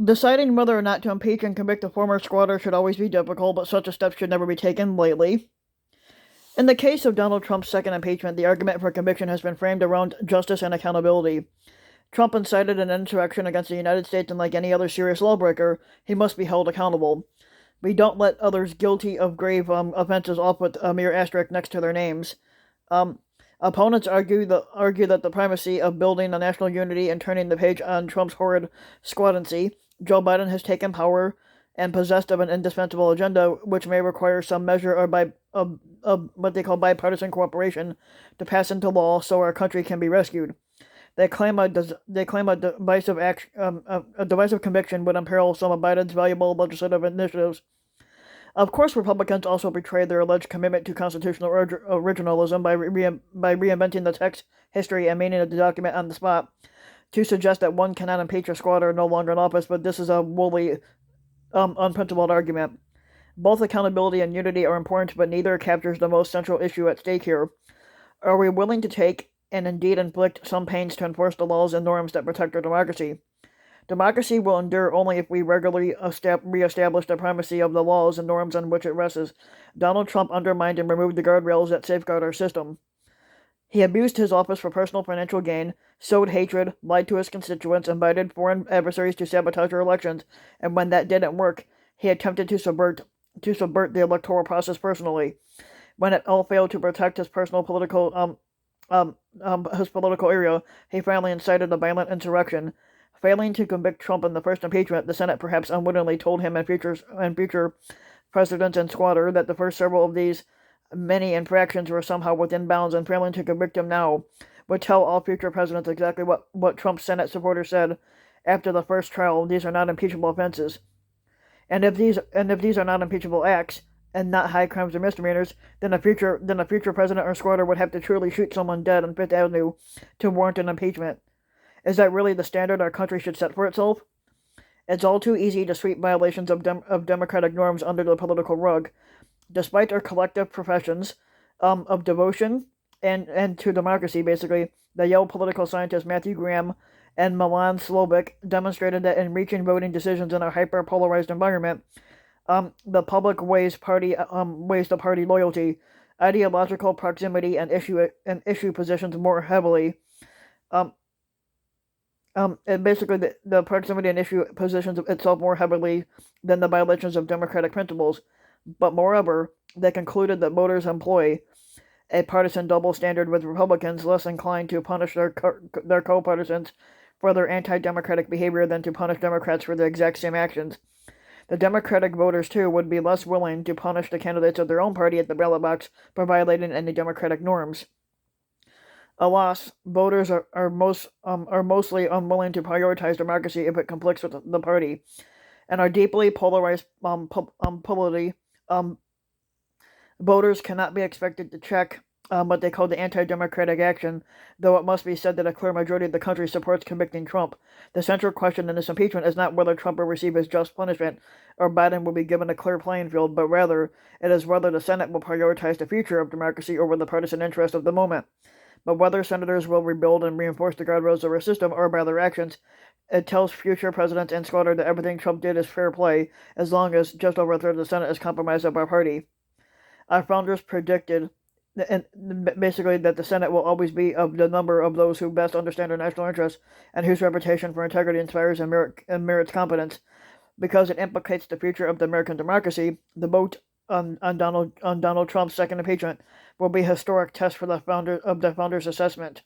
Deciding whether or not to impeach and convict a former squatter should always be difficult, but such a step should never be taken lightly. In the case of Donald Trump's second impeachment, the argument for conviction has been framed around justice and accountability. Trump incited an insurrection against the United States, and like any other serious lawbreaker, he must be held accountable. We don't let others guilty of grave offenses off with a mere asterisk next to their names. Um, Opponents argue that the primacy of building a national unity and turning the page on Trump's horrid squattancy, Joe Biden has taken power and possessed of an indispensable agenda, which may require some measure of what they call bipartisan cooperation to pass into law, so our country can be rescued. They claim a divisive conviction would imperil some of Biden's valuable legislative initiatives. Of course, Republicans also betrayed their alleged commitment to constitutional originalism by reinventing the text, history, and meaning of the document on the spot to suggest that one cannot impeach a squatter no longer in office, but this is a wholly unprincipled argument. Both accountability and unity are important, but neither captures the most central issue at stake here. Are we willing to take and indeed inflict some pains to enforce the laws and norms that protect our democracy? Democracy will endure only if we regularly reestablish the primacy of the laws and norms on which it rests. Donald Trump undermined and removed the guardrails that safeguard our system. He abused his office for personal financial gain, sowed hatred, lied to his constituents, invited foreign adversaries to sabotage our elections, and when that didn't work, he attempted to subvert the electoral process personally. When it all failed to protect his political area, he finally incited a violent insurrection. Failing to convict Trump in the first impeachment, the Senate perhaps unwittingly told him and future presidents and Squatter that the first several of these many infractions were somehow within bounds, and failing to convict him now would tell all future presidents exactly what Trump's Senate supporters said after the first trial. These are not impeachable offenses. And if these are not impeachable acts and not high crimes or misdemeanors, then a future president or Squatter would have to truly shoot someone dead on Fifth Avenue to warrant an impeachment. Is that really the standard our country should set for itself? It's all too easy to sweep violations of democratic norms under the political rug. Despite our collective professions of devotion and to democracy, basically, the Yale political scientists Matthew Graham and Milan Slobik demonstrated that in reaching voting decisions in a hyper-polarized environment, the public weighs the party loyalty, ideological proximity, and issue positions more heavily. And basically, the proximity and issue positions itself more heavily than the violations of democratic principles. But moreover, they concluded that voters employ a partisan double standard, with Republicans less inclined to punish their co-partisans for their anti-democratic behavior than to punish Democrats for the exact same actions. The Democratic voters, too, would be less willing to punish the candidates of their own party at the ballot box for violating any democratic norms. Alas, voters are mostly unwilling to prioritize democracy if it conflicts with the party, and are deeply polarized polity. Voters cannot be expected to check what they call the anti-democratic action, though it must be said that a clear majority of the country supports convicting Trump. The central question in this impeachment is not whether Trump will receive his just punishment or Biden will be given a clear playing field, but rather it is whether the Senate will prioritize the future of democracy over the partisan interest of the moment. But whether senators will rebuild and reinforce the guardrails of our system or by their actions, it tells future presidents and Squatter that everything Trump did is fair play, as long as just over a third of the Senate is compromised of our party. Our founders predicted, and basically, that the Senate will always be of the number of those who best understand our national interests and whose reputation for integrity inspires and merits confidence. Because it implicates the future of the American democracy, the vote on Donald Trump's second impeachment will be a historic test for the founders' assessment.